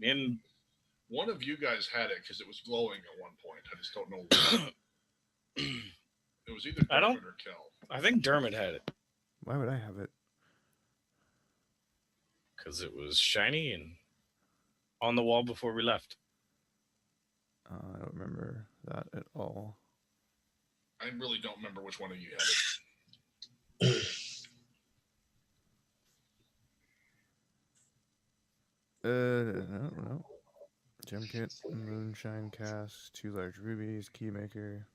in. One of you guys had it because it was glowing at one point. I just don't know why. It was either Dermot or Kel. I think Dermot had it. Why would I have it? Because it was shiny and on the wall before we left. I don't remember that at all. I really don't remember which one of you had it. No. Gem kit, moonshine cast, 2 large rubies, keymaker.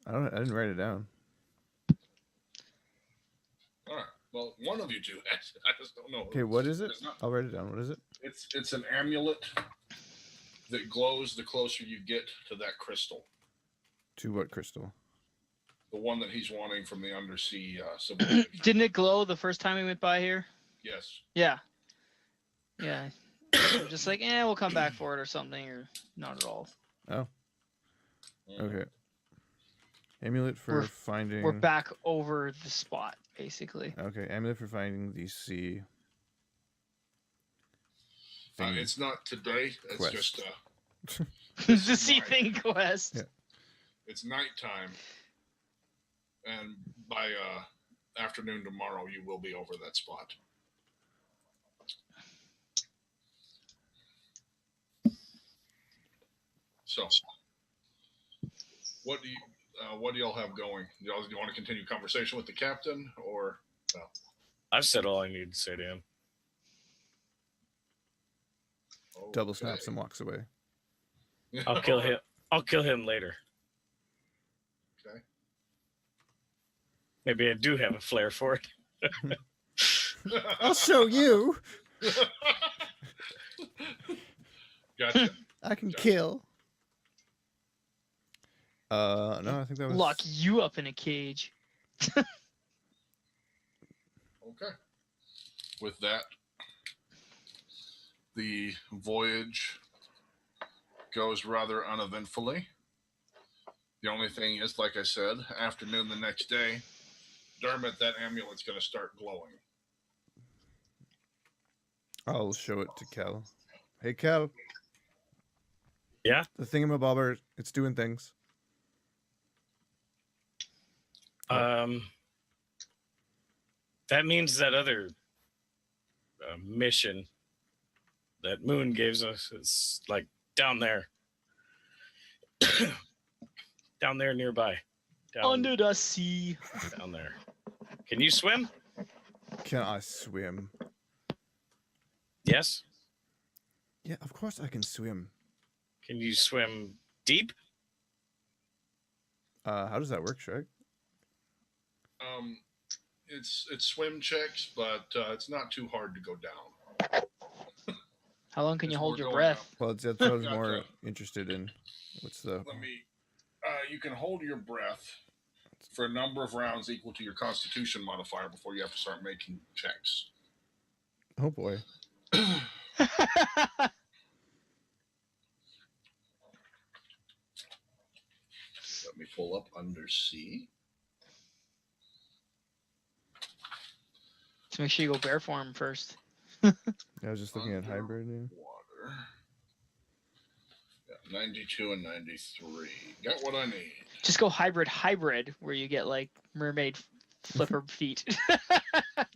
I didn't write it down. All right. Well, one of you two has it. I just don't know. Okay, what is it? I'll write it down. What is it? It's an amulet that glows the closer you get to that crystal. To what crystal? The one that he's wanting from the undersea civilization. Didn't it glow the first time we went by here? Yes. Yeah. Yeah. We're just like, we'll come back for it or something, or not at all. Oh. Okay. Amulet for finding... We're back over the spot, basically. Okay, amulet for finding the sea. It's not today. It's quest. just... the sea thing quest. Yeah. It's nighttime. And by afternoon tomorrow, you will be over that spot. So, what do y'all have going? Do you want to continue conversation with the captain, or no? I've said all I need to say to him. Okay. Double snaps and walks away. I'll kill him. I'll kill him later. Okay. Maybe I do have a flair for it. I'll show you. Gotcha. I can kill. No, I think that was... Lock you up in a cage. Okay. With that, the voyage goes rather uneventfully. The only thing is, like I said, afternoon the next day, Dermot, that amulet's going to start glowing. I'll show it to Kel. Hey, Kel. Yeah? The thingamabobber, it's doing things. That means that other mission that Moon gives us is like down there. Down there nearby. Under the sea. Down there. Can you swim? Can I swim? Yes. Yeah, of course I can swim. Can you swim deep? How does that work, Shrek? It's swim checks, but it's not too hard to go down. How long can you hold your breath? Well, that's what I was more interested in. What's the... You can hold your breath for a number of rounds equal to your Constitution modifier before you have to start making checks. Oh, boy. Let me pull up undersea. Just make sure you go bear form first. I was just looking at hybrid. Yeah. Water. Yeah, 92 and 93. Got what I need. Just go hybrid, where you get like mermaid flipper feet.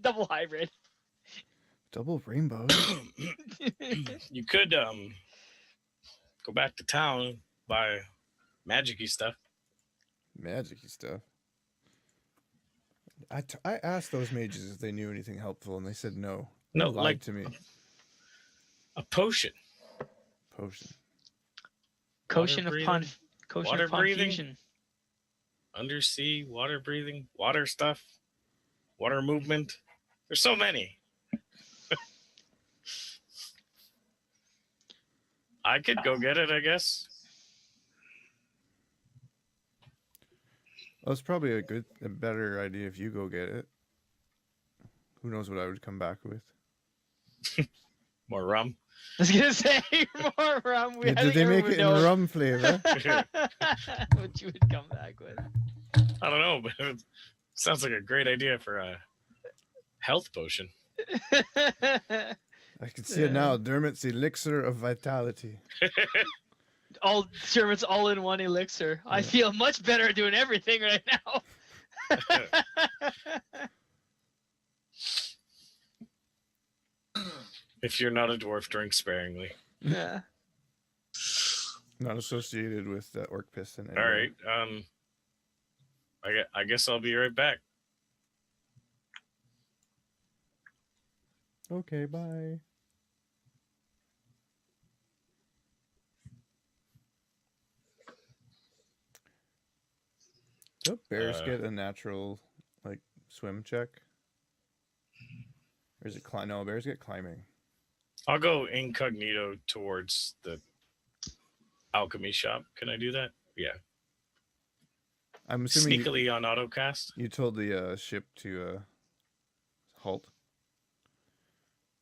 Double hybrid. Double rainbow. You could go back to town, buy magic-y stuff. Magic-y stuff. I asked those mages if they knew anything helpful, and they said no. No, they lied like to me. A potion. Potion. Potion of breathing, fusion. Undersea, water breathing, water stuff, water movement. There's so many. I could go get it, I guess. Well, it's probably a better idea if you go get it. Who knows what I would come back with? More rum. I was gonna say more rum. Yeah, did they make it in rum flavor? What you would come back with? I don't know, but it sounds like a great idea for health potion. I can see it now. Dermot's elixir of vitality. All Dermot's all-in-one elixir. I Yeah. feel much better doing everything right now. If you're not a dwarf, drink sparingly. Yeah. Not associated with orc piss. All right. I guess I'll be right back. Okay, bye. Do bears get a natural swim check? Or is it climb? No, bears get climbing. I'll go incognito towards the alchemy shop. Can I do that? Yeah. I'm assuming Sneakily on autocast. you told the ship to halt.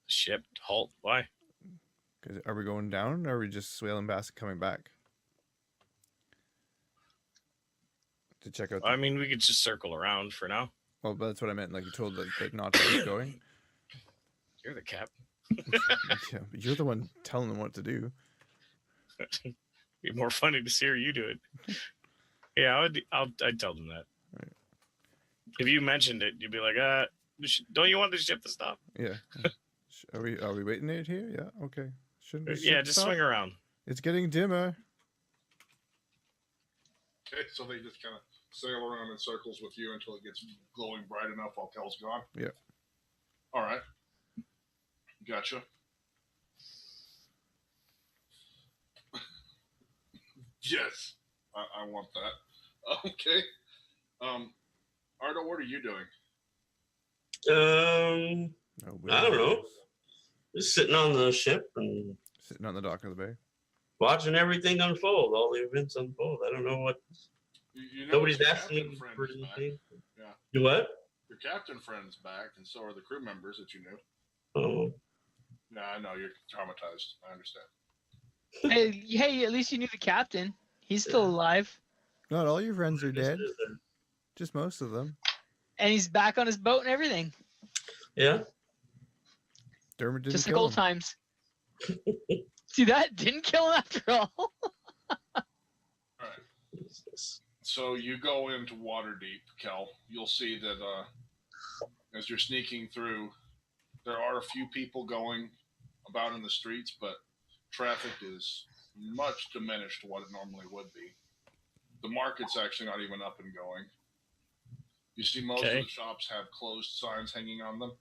Ship halt. Why? 'Cause are we going down, or are we just sailing past and coming back? To check out. I mean, we could just circle around for now. Well, but that's what I meant. Like you told that not to keep going. You're the cap. Yeah, but you're the one telling them what to do. Be more funny to see you do it. Yeah, I'd tell them that. Right. If you mentioned it, you'd be like, don't you want the ship to stop? Yeah. Are we waiting it here? Yeah. Okay. Shouldn't the Yeah, ship just stop? swing around. It's getting dimmer. Okay, so they just kind of sail around in circles with you until it gets glowing bright enough while Kel's gone? Yeah. All right. Gotcha. Yes, I want that. Okay. Ardo, what are you doing? No, I don't know. Just sitting on the ship and Sitting on the dock of the bay. watching everything unfold, all the events unfold. I don't know what. You know Nobody's your asking captain me friend for is back. anything. Yeah. You what? Your captain friend's back, and so are the crew members that you knew. Oh, Yeah, I know you're traumatized. I understand. Hey, at least you knew the captain. He's still alive, Not all your friends are dead. Just- Just most of them. and he's back on his boat and everything, Yeah. Dermot didn't just like kill old him. times. See that? Didn't kill him after all. All right. So you go into Waterdeep, Kel. You'll see that as you're sneaking through, there are a few people going about in the streets, but traffic is much diminished to what it normally would be. The market's actually not even up and going. You see most of Okay. the shops have closed signs hanging on them.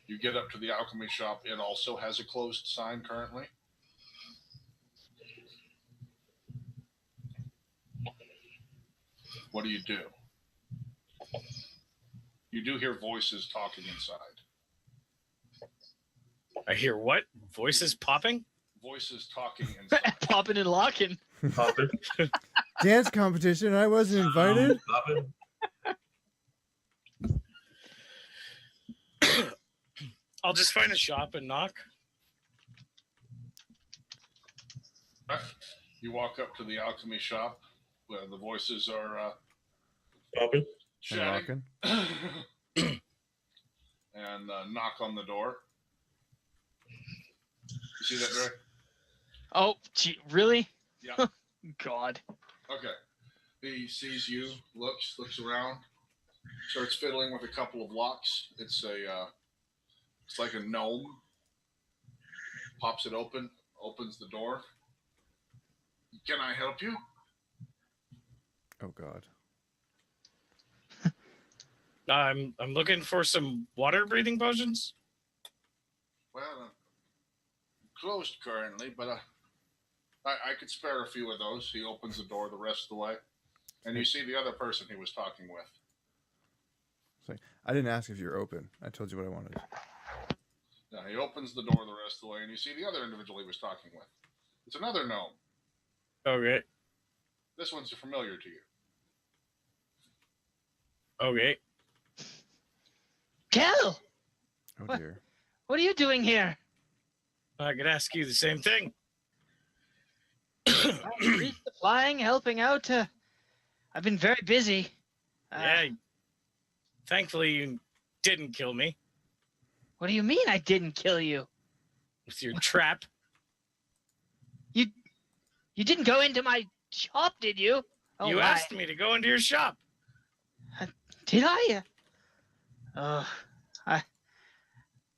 You get up to the alchemy shop, it also has a closed sign currently. What do? You do hear voices talking inside. I hear what? Voices popping? Voices talking inside. Popping and locking. Popping. Dance competition. I wasn't invited. Popping. I'll just find a shop and knock. You walk up to the alchemy shop where the voices are Popping. And chatting rocking. and knock on the door. You see that, Dre? Oh, gee, really? Yeah. God. Okay. He sees you, looks around, starts fiddling with a couple of locks. It's like a gnome. Pops it open, opens the door. Can I help you? Oh God. I'm looking for some water breathing potions. Well, closed currently, but I could spare a few of those. He opens the door the rest of the way, and you see the other person he was talking with. I didn't ask if you're open. I told you what I wanted. Now he opens the door the rest of the way, and you see the other individual he was talking with. It's another gnome. Okay. This one's familiar to you. Okay. Kel, Oh What? dear. what are you doing here? I could ask you the same thing. Flying, helping out. I've been very busy. Yeah. Thankfully, didn't kill me What do you mean I didn't kill you? with your trap. You didn't go into my shop, did you? Oh, You my. asked me to go into your shop. Did I?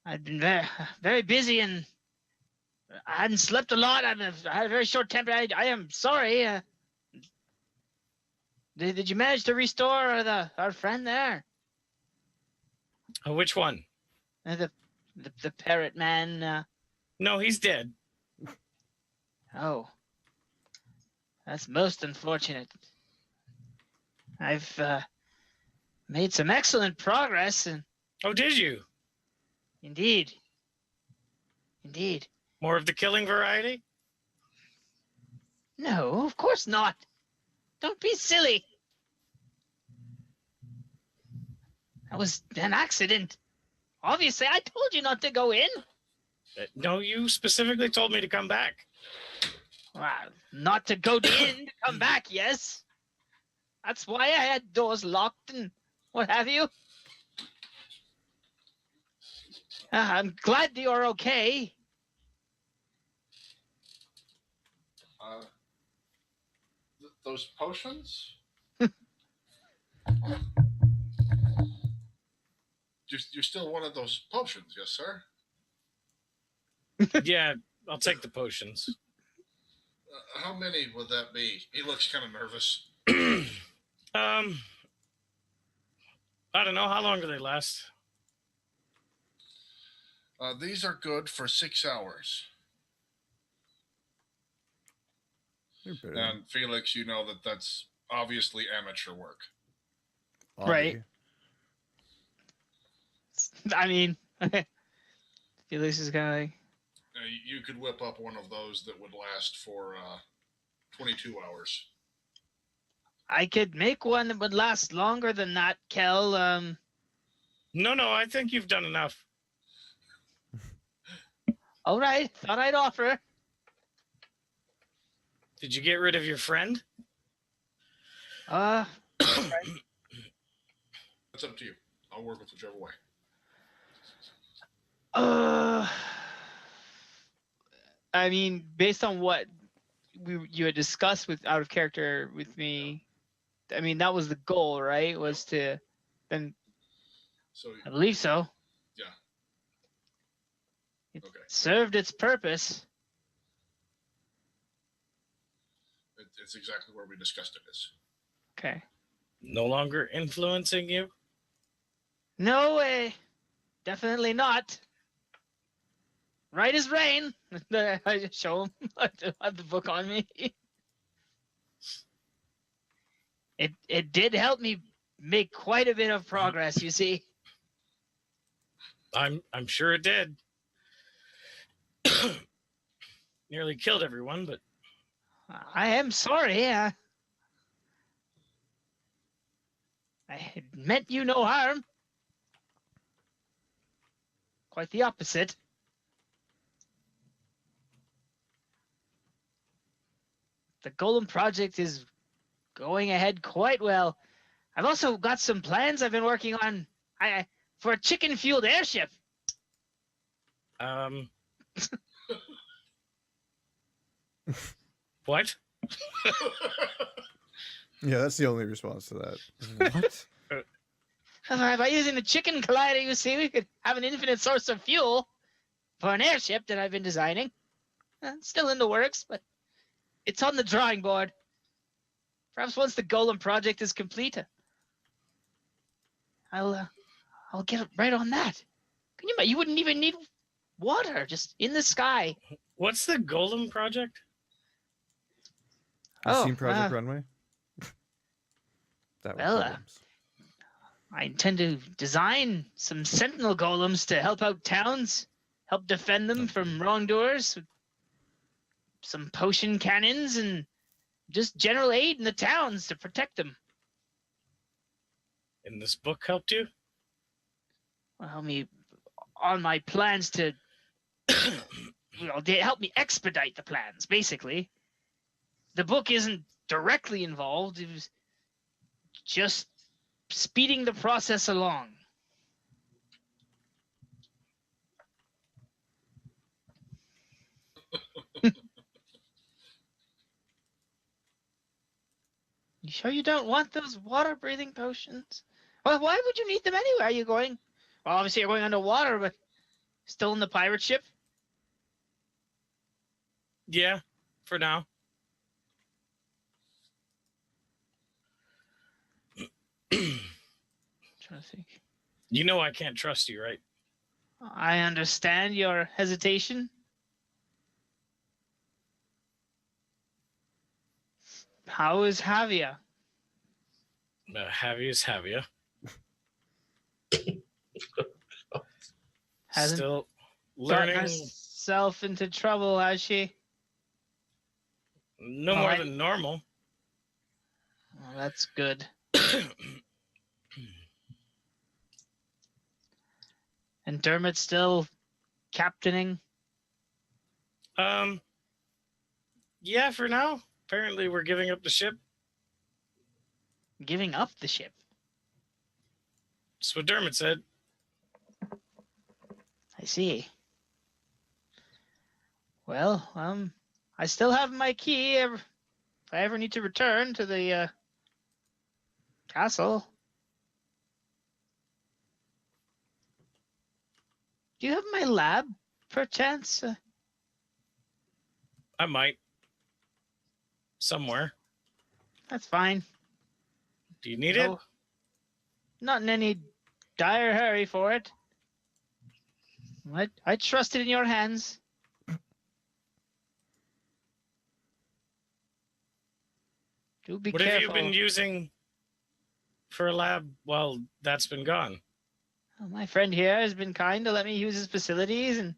I've been very busy and I hadn't slept a lot. I had a very short temper. I am sorry. Did you manage to restore our friend there? Which one? The parrot man. No, he's dead. Oh, that's most unfortunate. I've made some excellent progress, and Oh, did you? indeed. More of the killing variety? No, of course not. Don't be silly. That was an accident. Obviously, I told you not to go in. No, you specifically told me to come back. Well, not to go in, to come back, yes. That's why I had doors locked and what have you. I'm glad you're okay. Those potions? You're still one of those potions, yes, sir? Yeah, I'll take the potions. How many would that be? He looks kind of nervous. I don't know. How long do they last? These are good for 6 hours. And Felix, you know that's obviously amateur work. Right. I mean, Felix is kind of like... You could whip up one of those that would last for 22 hours. I could make one that would last longer than that, Kel. No, I think you've done enough. All right, thought I'd offer. Did you get rid of your friend? That's up to you. I'll work with whichever way. I mean, based on what you had discussed with out of character with me, I mean that was the goal, right? Was to then. So I believe so. Yeah. It Okay. served its purpose. It's exactly where we discussed it is. Okay. No longer influencing you? No way. Definitely not. Right as rain. I just show him. I have the book on me. It did help me make quite a bit of progress, you see. I'm sure it did. Nearly killed everyone, but I am sorry. I meant you no harm. Quite the opposite. The Golem project is going ahead quite well. I've also got some plans I've been working on for a chicken-fueled airship. What? Yeah, that's the only response to that. What? By using the chicken collider, you see, we could have an infinite source of fuel for an airship that I've been designing. It's still in the works, but it's on the drawing board. Perhaps once the Golem project is complete, I'll get right on that. Can you imagine? You wouldn't even need water, just in the sky. What's the Golem project? You seen Project Runway? That was golems. I intend to design some sentinel golems to help out towns, help defend them from wrongdoers, some potion cannons, and just general aid in the towns to protect them. And this book helped you? Well, help me on my plans to... well, they help me expedite the plans, basically. The book isn't directly involved. It was just speeding the process along. sure you don't want those water-breathing potions? Well, why would you need them anyway? Are you going... Well, obviously you're going underwater, but still in the pirate ship? Yeah, for now. Trying to think. You know I can't trust you, right? I understand your hesitation. How is Haavia? Haavia is Haavia. Hasn't Still gotten learning herself into trouble, has she? no Oh, more than normal. Oh, that's good. And Dermot's still captaining? Yeah, for now. Apparently we're giving up the ship. Giving up the ship? That's what Dermot said. I see. Well, I still have my key if I ever need to return to the castle. Do you have my lab, perchance? I might. Somewhere. That's fine. Do you need it? No, not in any dire hurry for it. I trust it in your hands. Do be What careful. have you been using for a lab while that's been gone? Well, my friend here has been kind to let me use his facilities, and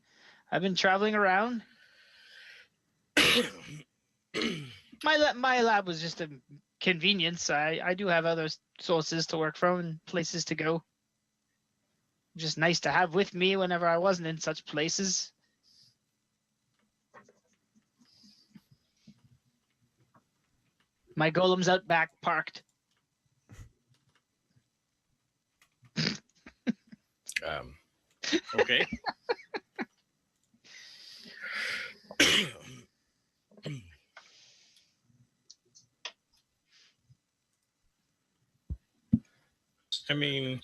I've been traveling around. My lab was just a convenience. I do have other sources to work from and places to go. Just nice to have with me whenever I wasn't in such places. My golem's out back, parked. Okay. I mean,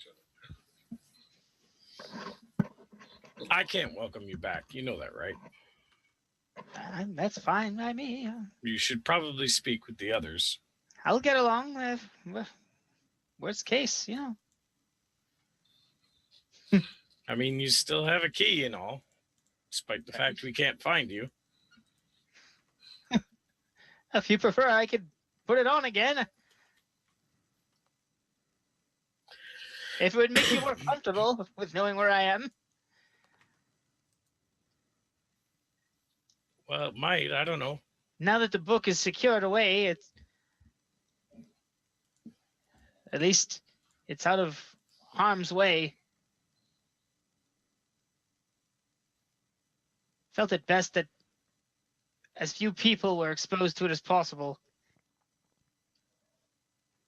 I can't welcome you back. You know that, right? That's fine by me. You should probably speak with the others. I'll get along. Worst case, I mean, you still have a key and all, despite the fact we can't find you. If you prefer, I could put it on again. If it would make you more comfortable with knowing where I am. Well, it might. I don't know. Now that the book is secured away, it's at least it's out of harm's way. Felt it best that as few people were exposed to it as possible.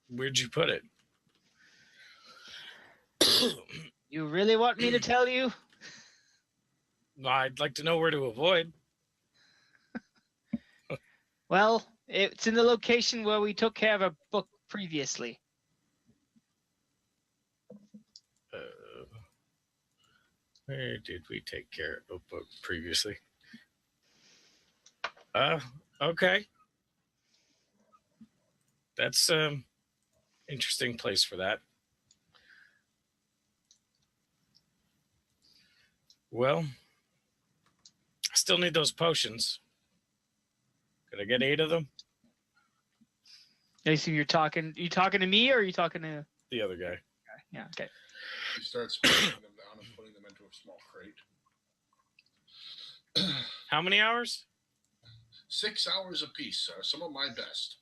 Where'd you put it? You really want me to tell you? I'd like to know where to avoid. Well, it's in the location where we took care of a book previously. Where did we take care of a book previously? Okay. That's interesting place for that. Well, I still need those potions. Could I get 8 of them? I assume you talking to me, or are you talking to The other guy. Yeah, okay. He starts putting them down and putting them into a small crate. How many hours? 6 hours apiece, sir. Some of my best.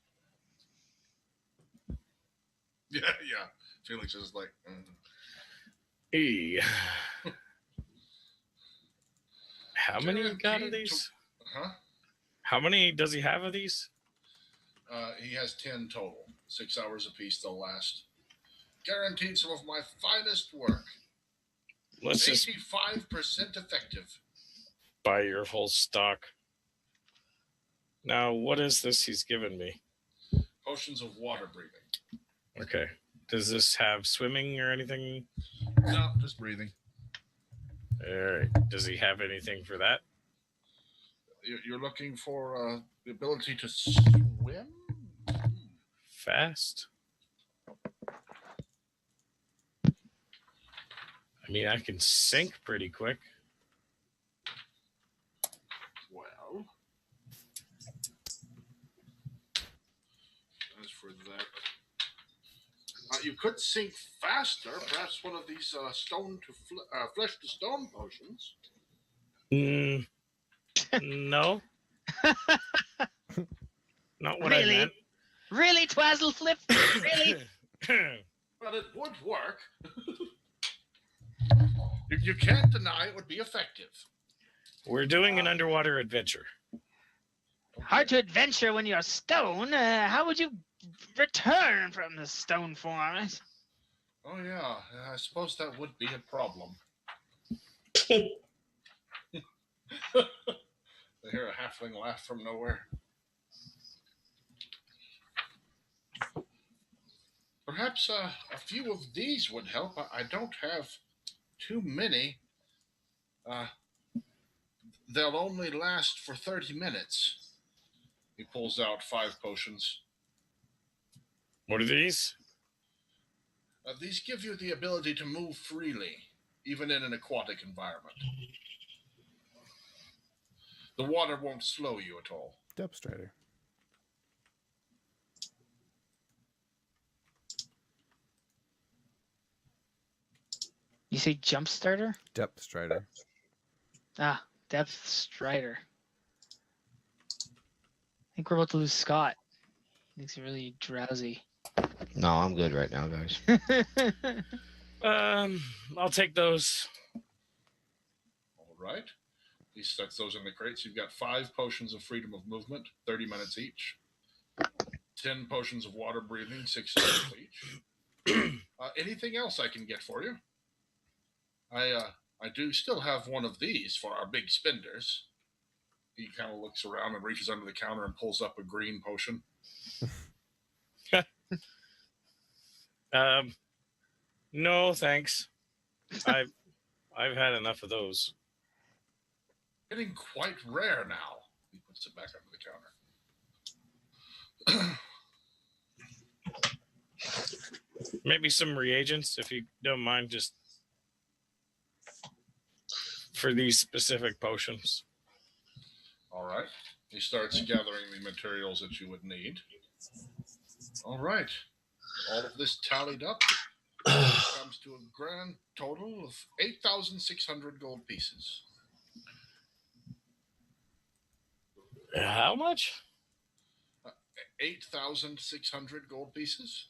Yeah. Felix is like, Hey. How many you got of these? Huh? How many does he have of these? He has 10 total. 6 hours apiece, they'll last. Guaranteed some of my finest work. Let's just 85% effective. buy your whole stock. Now, what is this he's given me? Potions of water breathing. Okay. Does this have swimming or anything? No, just breathing. All right. Does he have anything for that? You're looking for the ability to swim? Fast? I mean, I can sink pretty quick. Well, as for that, you could sink faster. Perhaps one of these stone to flesh to stone potions. No. Not what Really? I meant. Really, Twazzle Flip? Really? But it would work. You can't deny it would be effective. We're doing an underwater adventure. Hard to adventure when you're stone. How would you return from the stone form? Oh, yeah. I suppose that would be a problem. I hear a halfling laugh from nowhere. Perhaps a few of these would help. I don't have too many. They'll only last for 30 minutes. He pulls out 5 potions. What are these? These give you the ability to move freely, even in an aquatic environment. The water won't slow you at all. Depth Strider. You say jump starter? Depth Strider. Ah, depth strider. I think we're about to lose Scott. Makes it really drowsy. No, I'm good right now, guys. I'll take those. All right. He sets those in the crates. You've got 5 potions of freedom of movement, 30 minutes each. 10 potions of water breathing, 6 minutes each. Anything else I can get for you? I do still have one of these for our big spenders. He kind of looks around and reaches under the counter and pulls up a green potion. No, thanks. I've had enough of those. Getting quite rare now. He puts it back under the counter. Maybe some reagents, if you don't mind, just for these specific potions. All right. He starts gathering the materials that you would need. All right. All of this tallied up comes to a grand total of 8,600 gold pieces. How much? 8,600 gold pieces?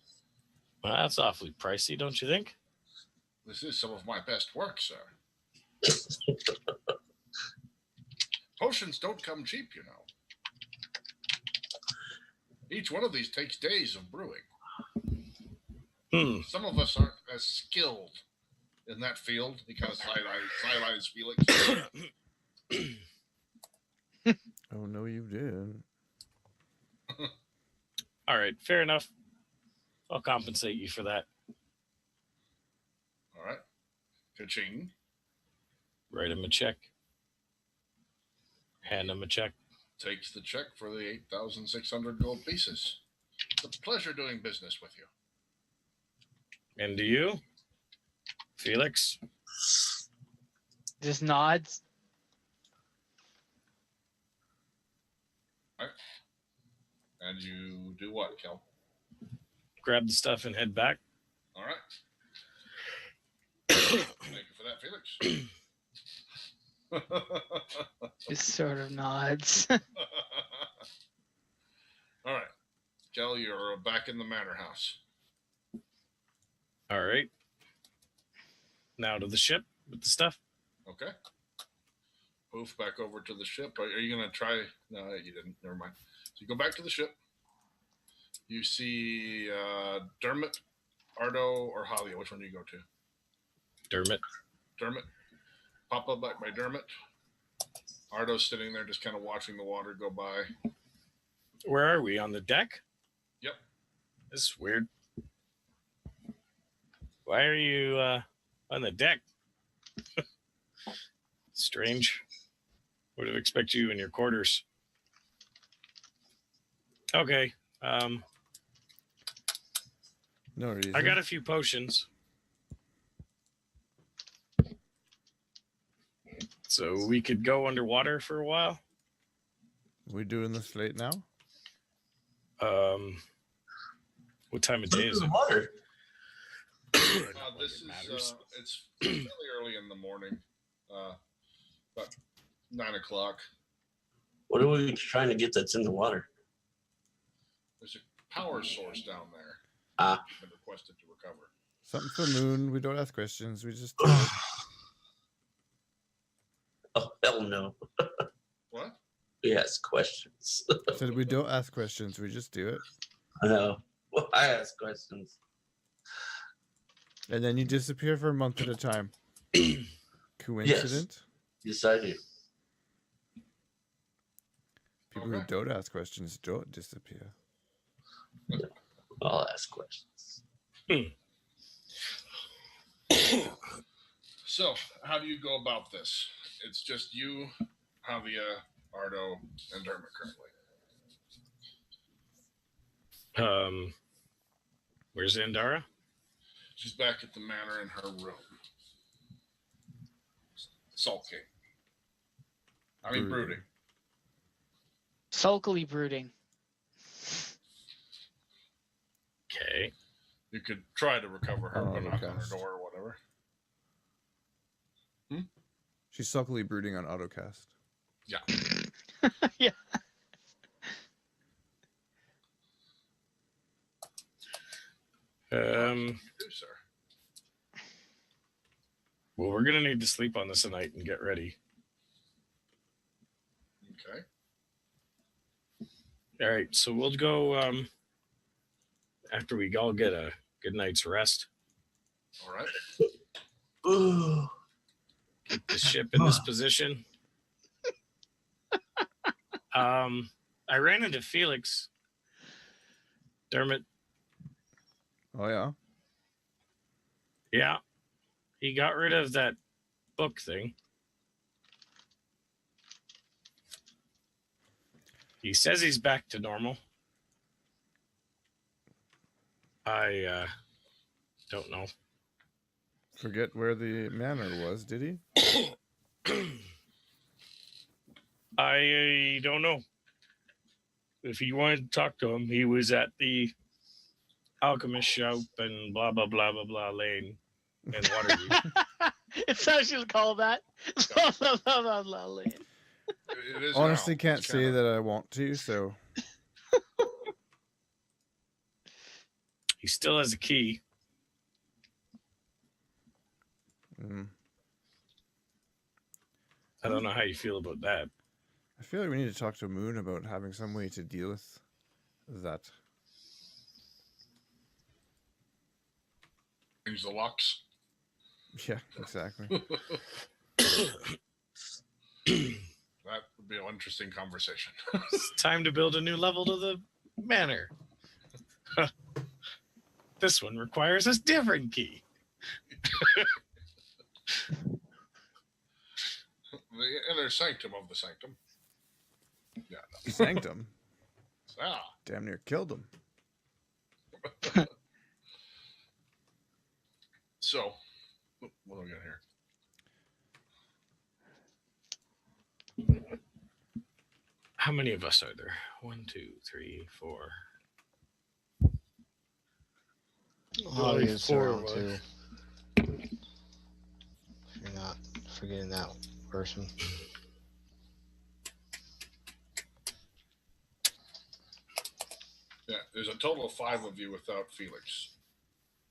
Well, that's awfully pricey, don't you think? This is some of my best work, sir. Potions don't come cheap, you know. Each one of these takes days of brewing. Some of us aren't as skilled in that field. He kind of side-eyes Felix. Oh, no, you did. All right, fair enough. I'll compensate you for that. All right. Ka-ching. Write him a check. Hand him a check. Takes the check for the 8,600 gold pieces. It's a pleasure doing business with you. And do you, Felix? Just nods. All right. And you do what, Kel? Grab the stuff and head back. All right. Thank you for that, Felix. Just sort of nods. All right. Kel, you're back in the manor house. All right. Now to the ship with the stuff. Okay. Poof, back over to the ship. Are you going to try? No, you didn't. Never mind. So you go back to the ship. You see Dermot, Ardo, or Haavia. Which one do you go to? Dermot. Dermot. Pop up back by Dermot. Ardo's sitting there just kind of watching the water go by. Where are we? On the deck? Yep. This is weird. Why are you on the deck? Strange. Would have expected you in your quarters. Okay. No reason. I got a few potions. So we could go underwater for a while. We doing this late now? What time of day is it? Water. This is it's fairly early in the morning, about 9 o'clock. What are we trying to get that's in the water? There's a power source down there. Been requested to recover. Something for Moon. We don't ask questions. We just. Oh, hell no. What? We ask questions. Said we don't ask questions. We just do it. I know. Well, I ask questions. And then you disappear for a month at a time. Coincident? Yes, I do. People who don't ask questions don't disappear. I'll ask questions. So, how do you go about this? It's just you, Haavia, Ardo, and Dermot currently. Where's Andara? She's back at the manor in her room. Sulking. I mean, brooding. Sulkily brooding. Okay. You could try to recover her, but knock on her Autocast. door or whatever. She's sulkily brooding on autocast. Yeah. Yeah. You do, sir. Well, we're gonna need to sleep on this tonight and get ready. Okay. All right, so we'll go after we all get a good night's rest. All right. Ooh. Keep the ship in this position. I ran into Felix. Dermot. Oh, yeah? Yeah. He got rid of that book thing. He says he's back to normal. I don't know. Forget where the manor was, did he? I don't know. If you wanted to talk to him, he was at the alchemist shop and blah, blah, blah, blah, blah lane in Waterdeep. It's actually called that. Blah, blah, blah, blah, blah, lane. It is Honestly, now. can't It's say kinda- that I want to, so. He still has a key. Mm. I don't know how you feel about that. I feel like we need to talk to Moon about having some way to deal with that. Change the locks. Yeah, exactly. That would be an interesting conversation. It's time to build a new level to the manor. This one requires a different key. The inner sanctum of the sanctum. Yeah. Sanctum. Ah. Damn near killed him. So, what do we got here? How many of us are there? 1, 2, 3, 4. Audience four around of too. us. If you're not forgetting that person. Yeah, there's a total of 5 of you without Felix.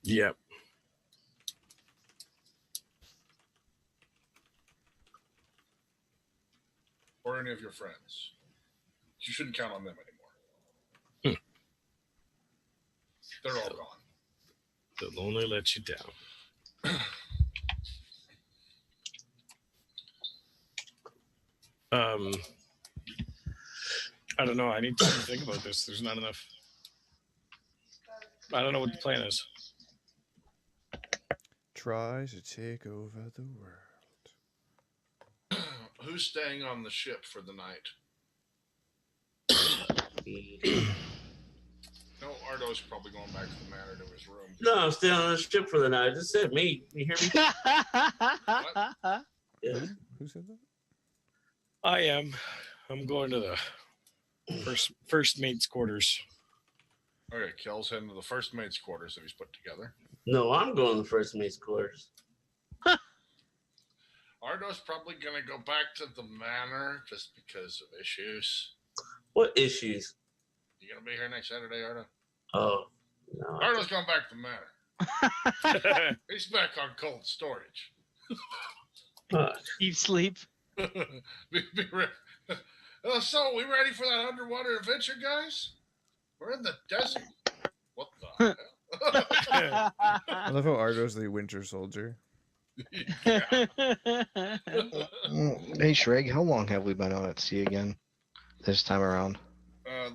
Yep. Or any of your friends. You shouldn't count on them anymore. They're all gone. They'll only let you down. I don't know. I need time to think about this. There's not enough. I don't know what the plan is. try to take over the world. Who's staying on the ship for the night? No, Ardo's probably going back to the manor to his room. No, I'm staying on the ship for the night. I just said me. You hear me? Yeah. Who said that? I am. I'm going to the first mate's quarters. Okay, Kel's heading to the first mate's quarters that he's put together. No, I'm going to the first mate's quarters. Ardo's probably going to go back to the manor just because of issues. What issues? You going to be here next Saturday, Ardo? Oh, no. Ardo's going back to the manor. He's back on cold storage. Deep sleep. be ready. So, we ready for that underwater adventure, guys? We're in the desert. What the hell? I love how Ardo's the winter soldier. Yeah. Hey, Sragg, how long have we been out at sea again this time around?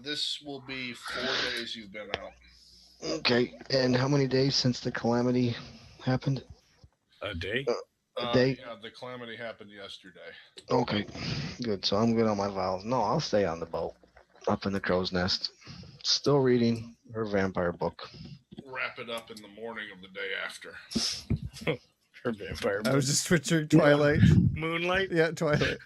This will be 4 days you've been out. Okay, and how many days since the calamity happened? A day? A day? Yeah, the calamity happened yesterday. Okay, good. So I'm good on my vows. No, I'll stay on the boat up in the crow's nest. Still reading her vampire book. Wrap it up in the morning of the day after. Her vampire. I was just switching Twilight. Moonlight. Yeah, Twilight.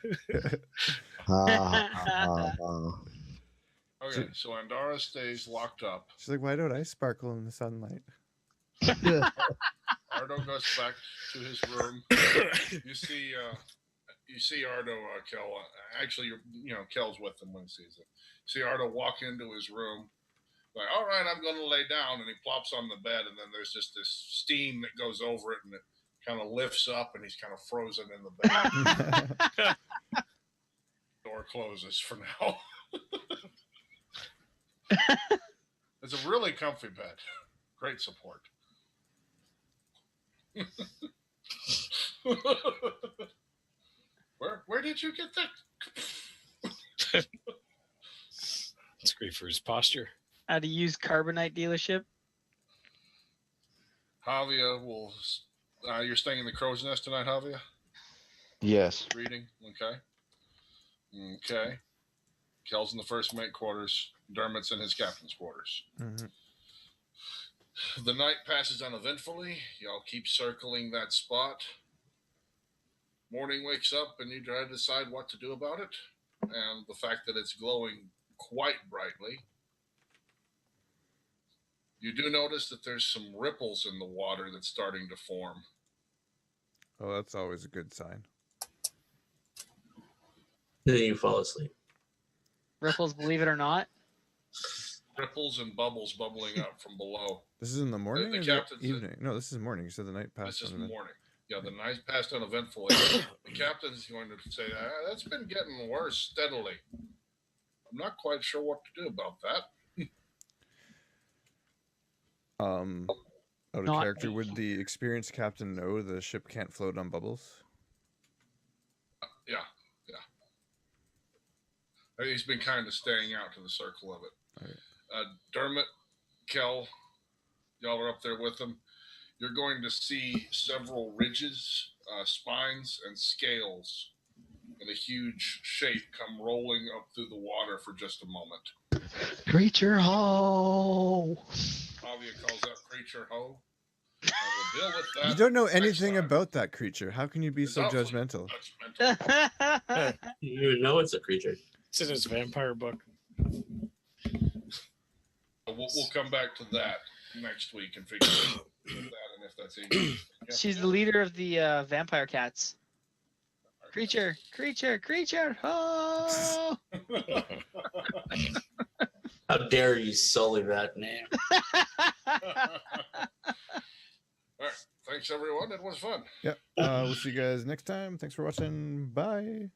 Okay, so Andara stays locked up. She's like, why don't I sparkle in the sunlight? Ardo goes back to his room. You see Ardo, Kel. Actually, Kel's with him when he sees it. You see Ardo walk into his room. Like, all right, I'm going to lay down, and he plops on the bed, and then there's just this steam that goes over it, and it kind of lifts up, and he's kind of frozen in the bed. Door closes for now. It's a really comfy bed. Great support. Where did you get that? It's great for his posture. How to use carbonite dealership. Haavia will. You're staying in the crow's nest tonight, Haavia? Yes. Reading? Okay. Okay. Kel's in the first mate quarters. Dermot's in his captain's quarters. Mm-hmm. The night passes uneventfully. Y'all keep circling that spot. Morning wakes up and you try to decide what to do about it. And the fact that it's glowing quite brightly. You do notice that there's some ripples in the water that's starting to form. Oh, that's always a good sign. Then you fall asleep. Ripples, believe it or not. Ripples and bubbles bubbling up from below. This is in the morning The or the captain's evening? No, this is morning. You said the night passed. This is on the- morning. Yeah, the night passed uneventfully. The captain's going to say, that's been getting worse steadily. I'm not quite sure what to do about that. Out of Not- character, would the experienced captain know the ship can't float on bubbles? Yeah. He's been kind of staying out to the circle of it. Okay. Dermot, Kel, y'all are up there with him. You're going to see several ridges, spines, and scales in a huge shape come rolling up through the water for just a moment. Creature ho! Haavia calls out creature ho. We'll deal with that. You don't know next anything time. about that creature. How can you be It's so awfully judgmental? judgmental. You know it's a creature. It's in his vampire book. We'll come back to that next week and figure out that and if that's easy. Yeah. She's the leader of the vampire cats. Creature, ho! How dare you sully that name? All right. Thanks, everyone. It was fun. Yep. We'll see you guys next time. Thanks for watching. Bye.